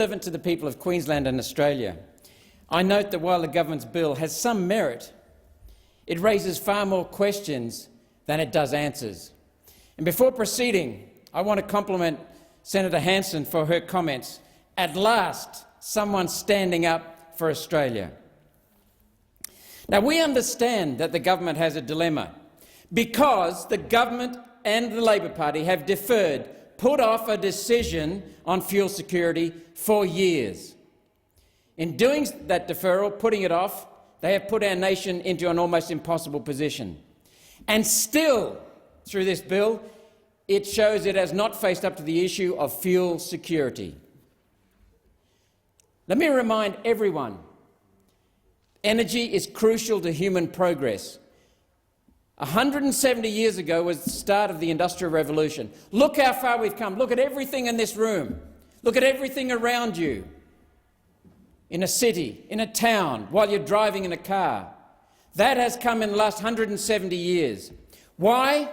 Servant to the people of Queensland and Australia, I note that while the government's bill has some merit, it raises far more questions than it does answers. And before proceeding, I want to compliment Senator Hanson for her comments. At last, someone standing up for Australia. Now, we understand that the government has a dilemma because the government and the Labor Party have deferred, put off a decision on fuel security for years. In doing that deferral, putting it off, they have put our nation into an almost impossible position. And still, through this bill, it shows it has not faced up to the issue of fuel security. Let me remind everyone, energy is crucial to human progress. 170 years ago was the start of the Industrial Revolution. Look how far we've come. Look at everything in this room. Look at everything around you. In a city, in a town, while you're driving in a car. That has come in the last 170 years. Why?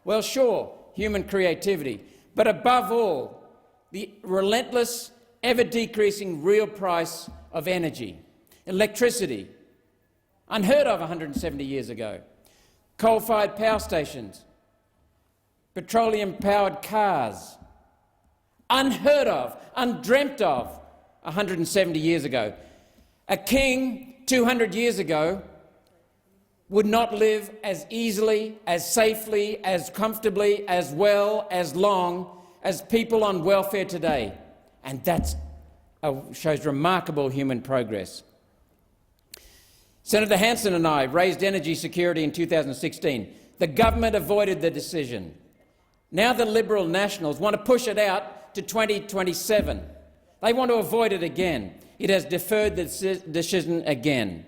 Well, sure, human creativity, but above all, the relentless, ever-decreasing real price of energy. Electricity, unheard of 170 years ago. Coal-fired power stations, petroleum-powered cars, unheard of, undreamt of 170 years ago. A king 200 years ago would not live as easily, as safely, as comfortably, as well, as long as people on welfare today. And that shows remarkable human progress. Senator Hanson and I raised energy security in 2016. The government avoided the decision. Now the Liberal Nationals want to push it out to 2027. They want to avoid it again. It has deferred the decision again.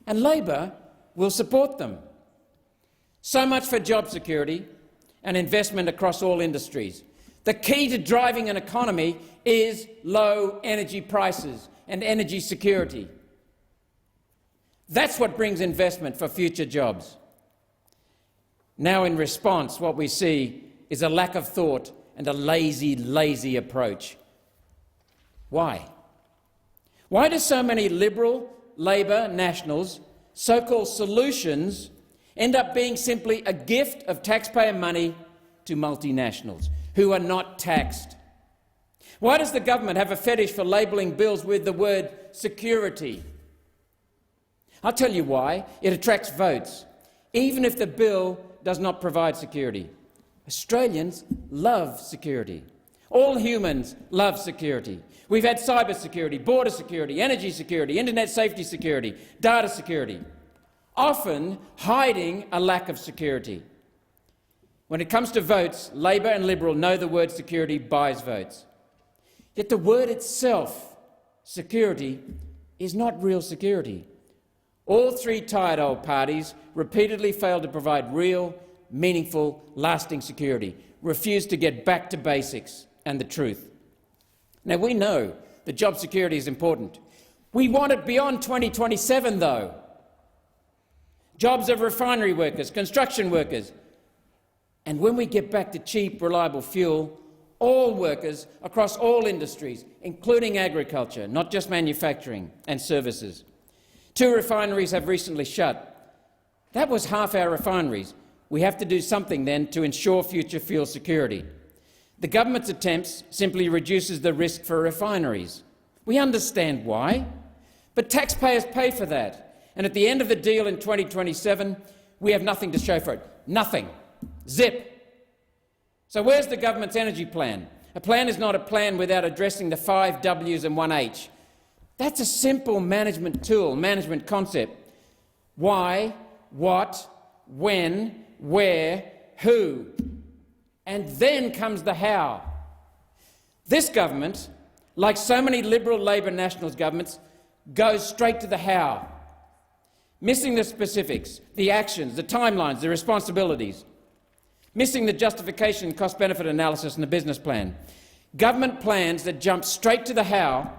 And Labor will support them. So much for job security and investment across all industries. The key to driving an economy is low energy prices and energy security. That's what brings investment for future jobs. Now, in response, what we see is a lack of thought and a lazy approach. Why? Why do so many Liberal, Labor, Nationals' so-called solutions end up being simply a gift of taxpayer money to multinationals who are not taxed? Why does the government have a fetish for labelling bills with the word security? I'll tell you why. It attracts votes, even if the bill does not provide security. Australians love security. All humans love security. We've had cyber security, border security, energy security, internet safety security, data security, often hiding a lack of security. When it comes to votes, Labor and Liberal know the word security buys votes. Yet the word itself, security, is not real security. All three tired old parties repeatedly failed to provide real, meaningful, lasting security, refused to get back to basics and the truth. Now, we know that job security is important. We want it beyond 2027, though. Jobs of refinery workers, construction workers. And when we get back to cheap, reliable fuel, all workers across all industries, including agriculture, not just manufacturing and services. 2 refineries have recently shut. That was half our refineries. We have to do something then to ensure future fuel security. The government's attempts simply reduces the risk for refineries. We understand why, but taxpayers pay for that. And at the end of the deal in 2027, we have nothing to show for it. Nothing. Zip. So where's the government's energy plan? A plan is not a plan without addressing the 5 Ws and 1 H. That's a simple management tool, management concept. Why, what, when, where, who. And then comes the how. This government, like so many Liberal, Labor, Nationals governments, goes straight to the how, missing the specifics, the actions, the timelines, the responsibilities, missing the justification, cost-benefit analysis and the business plan. Government plans that jump straight to the how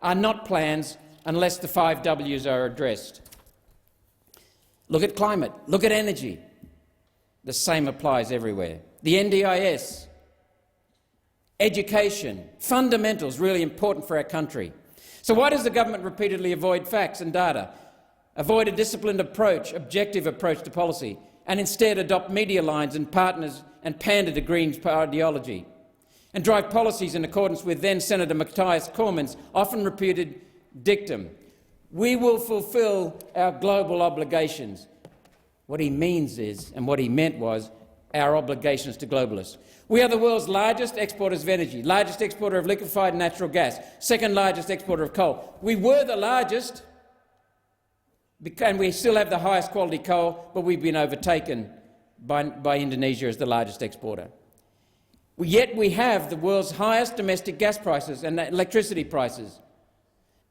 are not plans unless the 5 Ws are addressed. Look at climate, look at energy. The same applies everywhere. The NDIS, education, fundamentals, really important for our country. So why does the government repeatedly avoid facts and data, avoid a disciplined approach, objective approach to policy, and instead adopt media lines and partners and pander to Greens ideology, and drive policies in accordance with then Senator Matthias Cormann's often repeated dictum, "We will fulfil our global obligations"? What he means is, and what he meant was, our obligations to globalists. We are the world's largest exporters of energy, largest exporter of liquefied natural gas, second largest exporter of coal. We were the largest, and we still have the highest quality coal, but we've been overtaken by Indonesia as the largest exporter. Yet we have the world's highest domestic gas prices, and electricity prices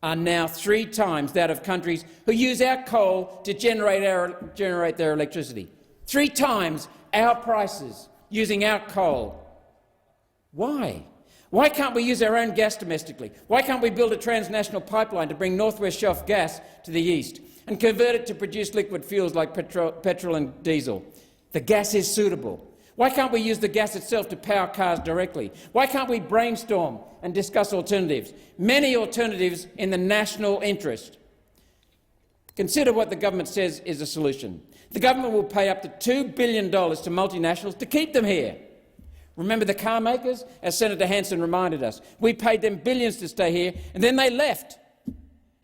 are now 3 times that of countries who use our coal to generate their electricity. 3 times our prices using our coal. Why? Why can't we use our own gas domestically? Why can't we build a transnational pipeline to bring North West Shelf gas to the east and convert it to produce liquid fuels like petrol and diesel? The gas is suitable. Why can't we use the gas itself to power cars directly? Why can't we brainstorm and discuss alternatives? Many alternatives in the national interest. Consider what the government says is a solution. The government will pay up to $2 billion to multinationals to keep them here. Remember the car makers? As Senator Hanson reminded us, we paid them billions to stay here, and then they left.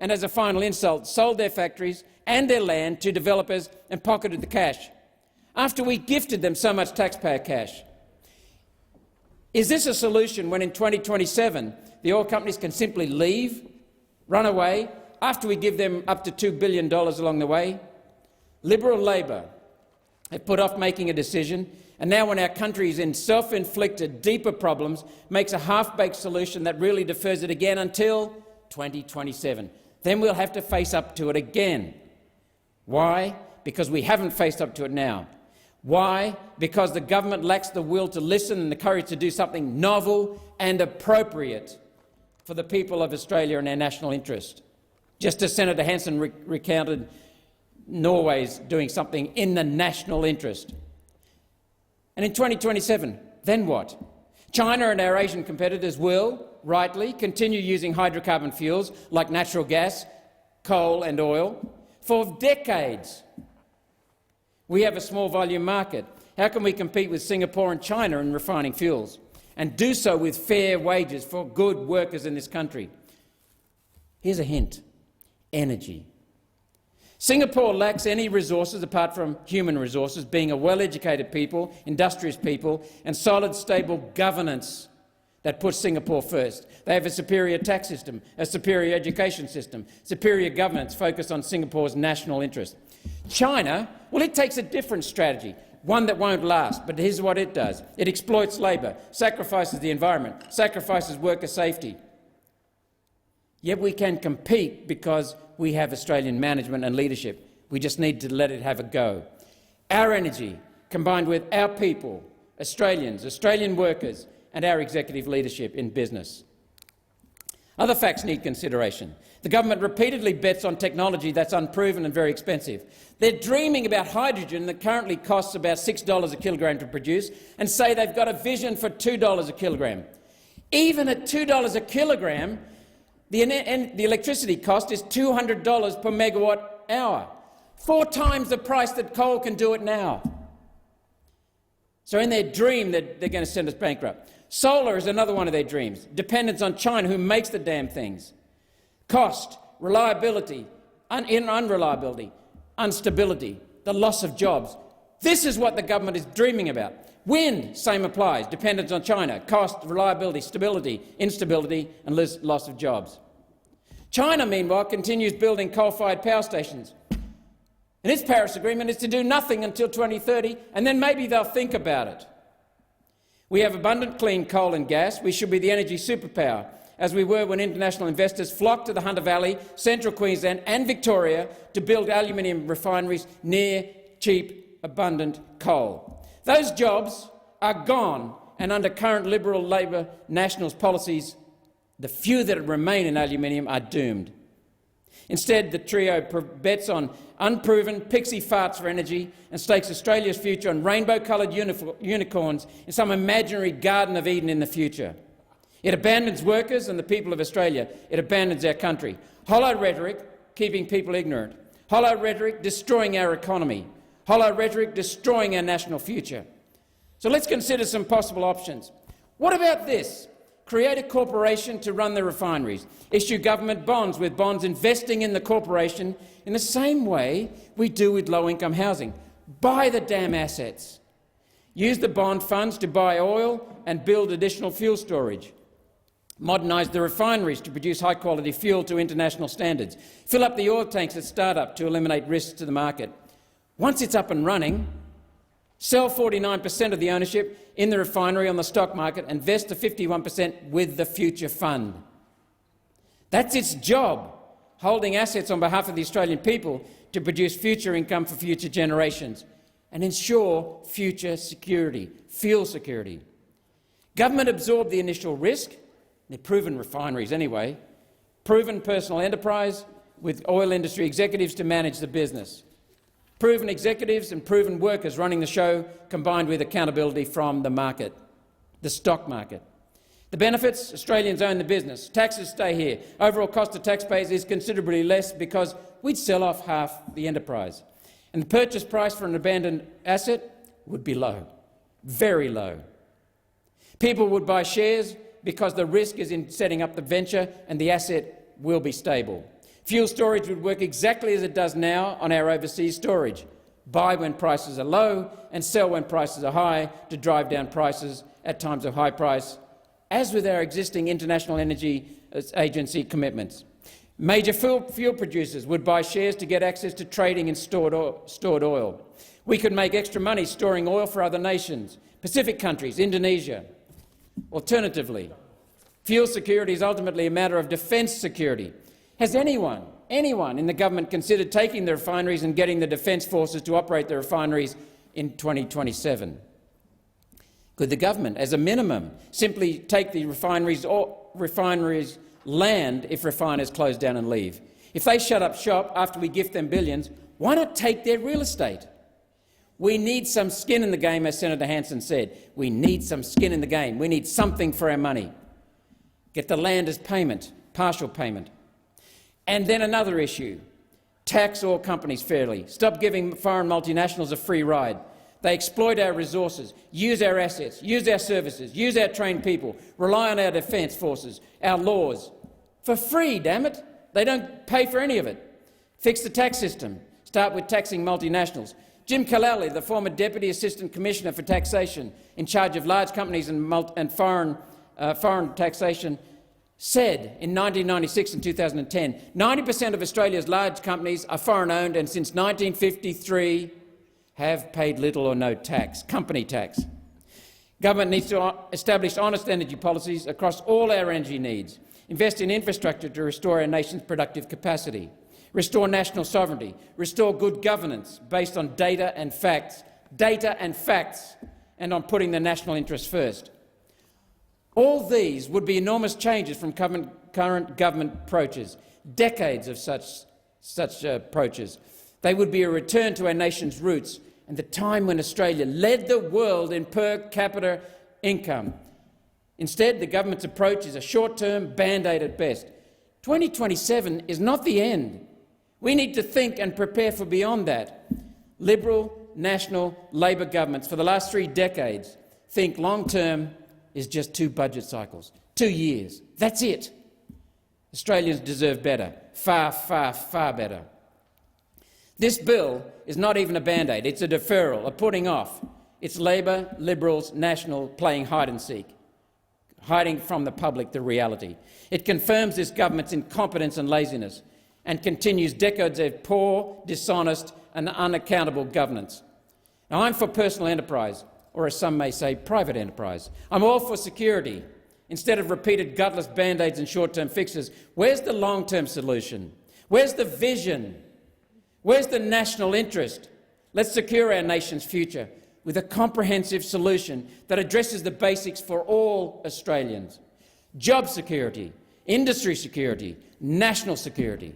And as a final insult, sold their factories and their land to developers and pocketed the cash, after we gifted them so much taxpayer cash. Is this a solution when in 2027 the oil companies can simply leave, run away, after we give them up to $2 billion along the way? Liberal Labor have put off making a decision, and now when our country is in self-inflicted, deeper problems, makes a half-baked solution that really defers it again until 2027. Then we'll have to face up to it again. Why? Because we haven't faced up to it now. Why? Because the government lacks the will to listen and the courage to do something novel and appropriate for the people of Australia and our national interest. Just as Senator Hanson recounted Norway's doing something in the national interest. And in 2027, then what? China and our Asian competitors will, rightly, continue using hydrocarbon fuels like natural gas, coal and oil for decades. We have a small volume market. How can we compete with Singapore and China in refining fuels and do so with fair wages for good workers in this country? Here's a hint: energy. Singapore lacks any resources apart from human resources, being a well-educated people, industrious people, and solid, stable governance that puts Singapore first. They have a superior tax system, a superior education system, superior governance focused on Singapore's national interest. China, well, it takes a different strategy, one that won't last, but here's what it does. It exploits labour, sacrifices the environment, sacrifices worker safety. Yet we can compete because we have Australian management and leadership. We just need to let it have a go. Our energy, combined with our people, Australians, Australian workers, and our executive leadership in business. Other facts need consideration. The government repeatedly bets on technology that's unproven and very expensive. They're dreaming about hydrogen that currently costs about $6 a kilogram to produce and say they've got a vision for $2 a kilogram. Even at $2 a kilogram, the electricity cost is $200 per megawatt hour, 4 times the price that coal can do it now. So in their dream, they're going to send us bankrupt. Solar is another one of their dreams. Dependence on China, who makes the damn things. Cost, reliability, unreliability, instability, the loss of jobs. This is what the government is dreaming about. Wind, same applies. Dependence on China. Cost, reliability, stability, instability, and loss of jobs. China, meanwhile, continues building coal-fired power stations. And its Paris Agreement is to do nothing until 2030, and then maybe they'll think about it. We have abundant clean coal and gas. We should be the energy superpower, as we were when international investors flocked to the Hunter Valley, Central Queensland and Victoria to build aluminium refineries near cheap, abundant coal. Those jobs are gone, and under current Liberal Labor Nationals policies, the few that remain in aluminium are doomed. Instead, the trio bets on unproven pixie farts for energy and stakes Australia's future on rainbow-coloured unicorns in some imaginary Garden of Eden in the future. It abandons workers and the people of Australia. It abandons our country. Hollow rhetoric, keeping people ignorant. Hollow rhetoric, destroying our economy. Hollow rhetoric, destroying our national future. So let's consider some possible options. What about this? Create a corporation to run the refineries. Issue government bonds, with bonds investing in the corporation in the same way we do with low-income housing. Buy the damn assets. Use the bond funds to buy oil and build additional fuel storage. Modernise the refineries to produce high-quality fuel to international standards. Fill up the oil tanks at start-up to eliminate risks to the market. Once it's up and running, sell 49% of the ownership in the refinery on the stock market and vest the 51% with the Future Fund. That's its job, holding assets on behalf of the Australian people to produce future income for future generations and ensure future security, fuel security. Government absorbed the initial risk. They're proven refineries anyway. Proven personal enterprise with oil industry executives to manage the business. Proven executives and proven workers running the show, combined with accountability from the market, the stock market. The benefits: Australians own the business, taxes stay here, overall cost to taxpayers is considerably less because we'd sell off half the enterprise. And the purchase price for an abandoned asset would be low, very low. People would buy shares because the risk is in setting up the venture and the asset will be stable. Fuel storage would work exactly as it does now on our overseas storage. Buy when prices are low and sell when prices are high to drive down prices at times of high price, as with our existing International Energy Agency commitments. Major fuel producers would buy shares to get access to trading in stored oil. We could make extra money storing oil for other nations, Pacific countries, Indonesia. Alternatively, fuel security is ultimately a matter of defence security. Has anyone in the government considered taking the refineries and getting the Defence Forces to operate the refineries in 2027? Could the government, as a minimum, simply take the refineries land if refiners close down and leave? If they shut up shop after we gift them billions, why not take their real estate? We need some skin in the game, as Senator Hanson said. We need some skin in the game. We need something for our money. Get the land as payment, partial payment. And then another issue: tax all companies fairly. Stop giving foreign multinationals a free ride. They exploit our resources, use our assets, use our services, use our trained people, rely on our defence forces, our laws. For free, damn it! They don't pay for any of it. Fix the tax system. Start with taxing multinationals. Jim Kalali, the former Deputy Assistant Commissioner for Taxation in charge of large companies and foreign taxation, said in 1996 and 2010, 90% of Australia's large companies are foreign-owned and since 1953 have paid little or no tax, company tax. Government needs to establish honest energy policies across all our energy needs, invest in infrastructure to restore our nation's productive capacity, restore national sovereignty, restore good governance based on data and facts, and on putting the national interest first. All these would be enormous changes from current government approaches, decades of such approaches. They would be a return to our nation's roots and the time when Australia led the world in per capita income. Instead, the government's approach is a short-term band-aid at best. 2027 is not the end. We need to think and prepare for beyond that. Liberal, national, Labor governments for the last 3 decades think long-term is just 2 budget cycles, 2 years. That's it. Australians deserve better, far, far, far better. This bill is not even a band-aid. It's a deferral, a putting off. It's Labor, Liberals, National playing hide-and-seek, hiding from the public the reality. It confirms this government's incompetence and laziness and continues decades of poor, dishonest and unaccountable governance. Now, I'm for personal enterprise, or as some may say, private enterprise. I'm all for security. Instead of repeated gutless band-aids and short-term fixes, where's the long-term solution? Where's the vision? Where's the national interest? Let's secure our nation's future with a comprehensive solution that addresses the basics for all Australians: job security, industry security, national security.